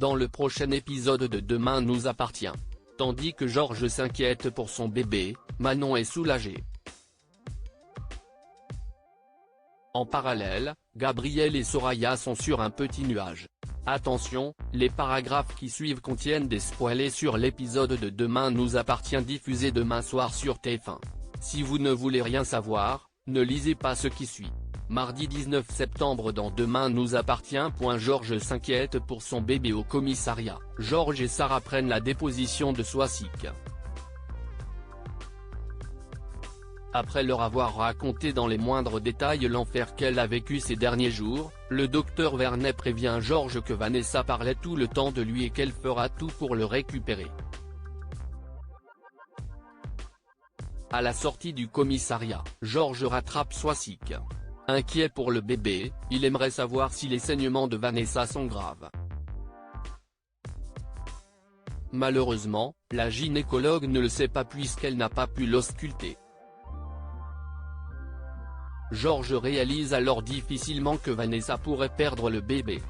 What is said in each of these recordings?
dans le prochain épisode de Demain nous appartient. Tandis que Georges s'inquiète pour son bébé, Manon est soulagée. En parallèle, Gabriel et Soraya sont sur un petit nuage. Attention, les paragraphes qui suivent contiennent des spoilers sur l'épisode de Demain nous appartient diffusé demain soir sur TF1. Si vous ne voulez rien savoir, ne lisez pas ce qui suit. Mardi 19 septembre dans Demain nous appartient. Georges s'inquiète pour son bébé au commissariat. Georges et Sarah prennent la déposition de Soisic. Après leur avoir raconté dans les moindres détails l'enfer qu'elle a vécu ces derniers jours, le docteur Vernet prévient Georges que Vanessa parlait tout le temps de lui et qu'elle fera tout pour le récupérer. À la sortie du commissariat, Georges rattrape Soisic. Inquiet pour le bébé, il aimerait savoir si les saignements de Vanessa sont graves. Malheureusement, la gynécologue ne le sait pas puisqu'elle n'a pas pu l'ausculter. Georges réalise alors difficilement que Vanessa pourrait perdre le bébé.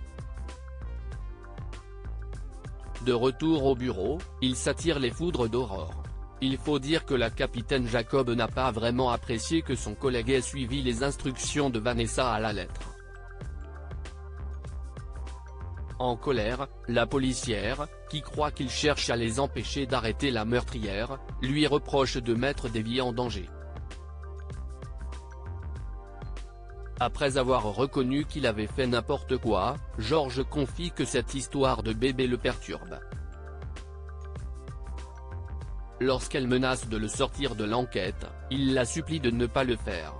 De retour au bureau, il s'attire les foudres d'Aurore. Il faut dire que la capitaine Jacob n'a pas vraiment apprécié que son collègue ait suivi les instructions de Vanessa à la lettre. En colère, la policière, qui croit qu'il cherche à les empêcher d'arrêter la meurtrière, lui reproche de mettre des vies en danger. Après avoir reconnu qu'il avait fait n'importe quoi, Georges confie que cette histoire de bébé le perturbe. Lorsqu'elle menace de le sortir de l'enquête, il la supplie de ne pas le faire.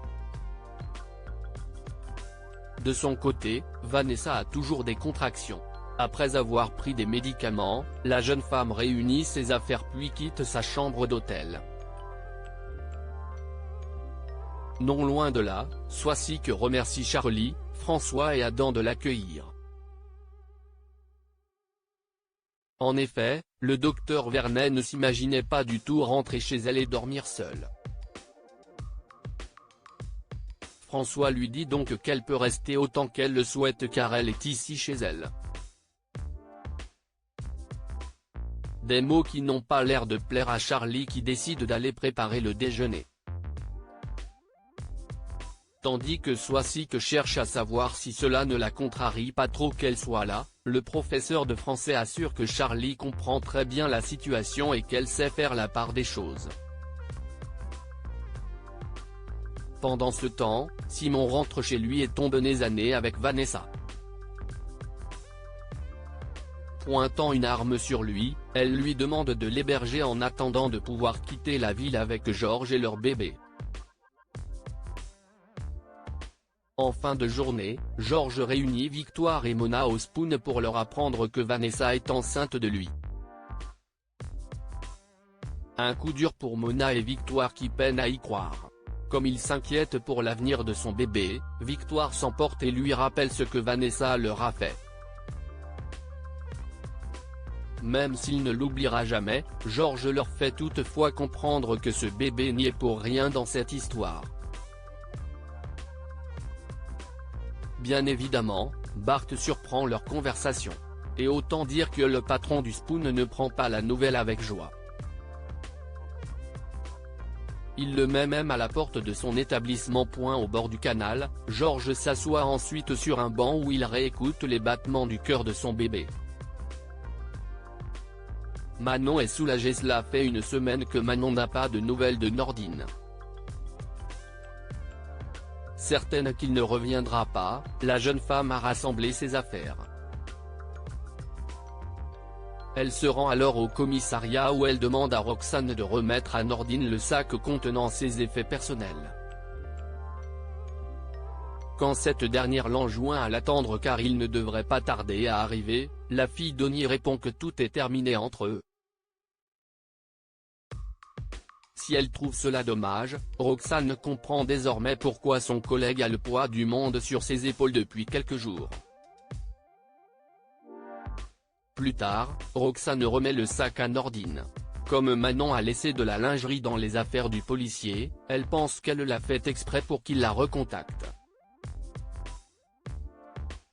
De son côté, Vanessa a toujours des contractions. Après avoir pris des médicaments, la jeune femme réunit ses affaires puis quitte sa chambre d'hôtel. Non loin de là, Soisic remercie Charlie, François et Adam de l'accueillir. En effet, le docteur Vernet ne s'imaginait pas du tout rentrer chez elle et dormir seule. François lui dit donc qu'elle peut rester autant qu'elle le souhaite car elle est ici chez elle. Des mots qui n'ont pas l'air de plaire à Charlie qui décide d'aller préparer le déjeuner. Tandis que Soisic cherche à savoir si cela ne la contrarie pas trop qu'elle soit là, le professeur de français assure que Charlie comprend très bien la situation et qu'elle sait faire la part des choses. Pendant ce temps, Simon rentre chez lui et tombe nez à nez avec Vanessa. Pointant une arme sur lui, elle lui demande de l'héberger en attendant de pouvoir quitter la ville avec Georges et leur bébé. En fin de journée, Georges réunit Victoire et Mona au Spoon pour leur apprendre que Vanessa est enceinte de lui. Un coup dur pour Mona et Victoire qui peinent à y croire. Comme il s'inquiète pour l'avenir de son bébé, Victoire s'emporte et lui rappelle ce que Vanessa leur a fait. Même s'il ne l'oubliera jamais, Georges leur fait toutefois comprendre que ce bébé n'y est pour rien dans cette histoire. Bien évidemment, Bart surprend leur conversation. Et autant dire que le patron du Spoon ne prend pas la nouvelle avec joie. Il le met même à la porte de son établissement. Au bord du canal, Georges s'assoit ensuite sur un banc où il réécoute les battements du cœur de son bébé. Manon est soulagée. Cela fait une semaine que Manon n'a pas de nouvelles de Nordine. Certaine qu'il ne reviendra pas, la jeune femme a rassemblé ses affaires. Elle se rend alors au commissariat où elle demande à Roxane de remettre à Nordine le sac contenant ses effets personnels. Quand cette dernière l'enjoint à l'attendre car il ne devrait pas tarder à arriver, la fille d'Oni répond que tout est terminé entre eux. Si elle trouve cela dommage, Roxane comprend désormais pourquoi son collègue a le poids du monde sur ses épaules depuis quelques jours. Plus tard, Roxane remet le sac à Nordine. Comme Manon a laissé de la lingerie dans les affaires du policier, elle pense qu'elle l'a fait exprès pour qu'il la recontacte.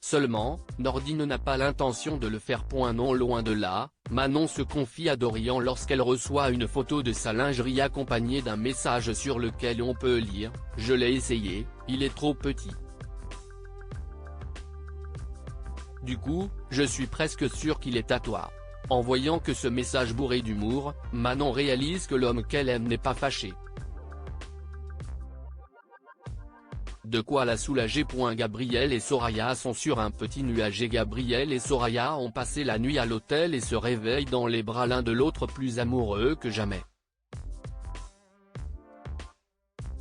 Seulement, Nordine n'a pas l'intention de le faire. Non, loin de là, Manon se confie à Dorian lorsqu'elle reçoit une photo de sa lingerie accompagnée d'un message sur lequel on peut lire « Je l'ai essayé, il est trop petit. Du coup, je suis presque sûr qu'il est à toi ». En voyant que ce message bourré d'humour, Manon réalise que l'homme qu'elle aime n'est pas fâché. De quoi la soulager. Gabriel et Soraya sont sur un petit nuage et Gabriel et Soraya ont passé la nuit à l'hôtel et se réveillent dans les bras l'un de l'autre plus amoureux que jamais.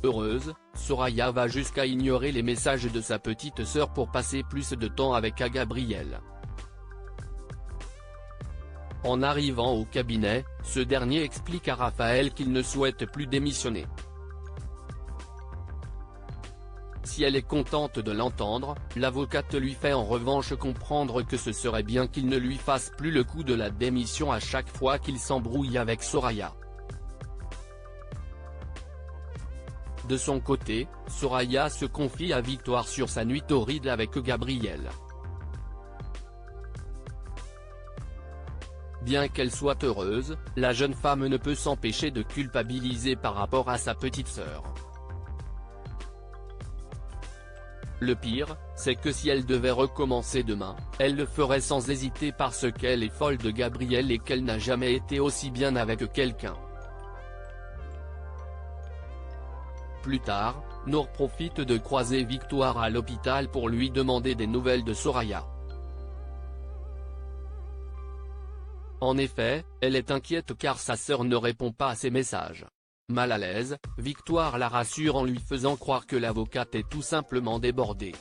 Heureuse, Soraya va jusqu'à ignorer les messages de sa petite sœur pour passer plus de temps avec Gabriel. En arrivant au cabinet, ce dernier explique à Raphaël qu'il ne souhaite plus démissionner. Si elle est contente de l'entendre, l'avocate lui fait en revanche comprendre que ce serait bien qu'il ne lui fasse plus le coup de la démission à chaque fois qu'il s'embrouille avec Soraya. De son côté, Soraya se confie à Victoire sur sa nuit torride avec Gabriel. Bien qu'elle soit heureuse, la jeune femme ne peut s'empêcher de culpabiliser par rapport à sa petite sœur. Le pire, c'est que si elle devait recommencer demain, elle le ferait sans hésiter parce qu'elle est folle de Gabriel et qu'elle n'a jamais été aussi bien avec quelqu'un. Plus tard, Nour profite de croiser Victoire à l'hôpital pour lui demander des nouvelles de Soraya. En effet, elle est inquiète car sa sœur ne répond pas à ses messages. Mal à l'aise, Victoire la rassure en lui faisant croire que l'avocate est tout simplement débordée.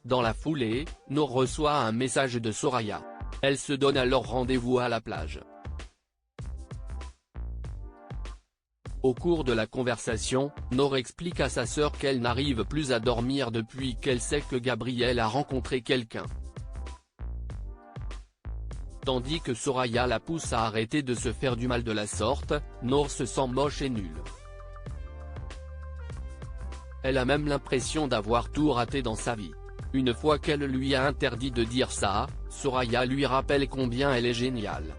Dans la foulée, Nour reçoit un message de Soraya. Elle se donne alors rendez-vous à la plage. Au cours de la conversation, Nour explique à sa sœur qu'elle n'arrive plus à dormir depuis qu'elle sait que Gabriel a rencontré quelqu'un. Tandis que Soraya la pousse à arrêter de se faire du mal de la sorte, Nour se sent moche et nulle. Elle a même l'impression d'avoir tout raté dans sa vie. Une fois qu'elle lui a interdit de dire ça, Soraya lui rappelle combien elle est géniale.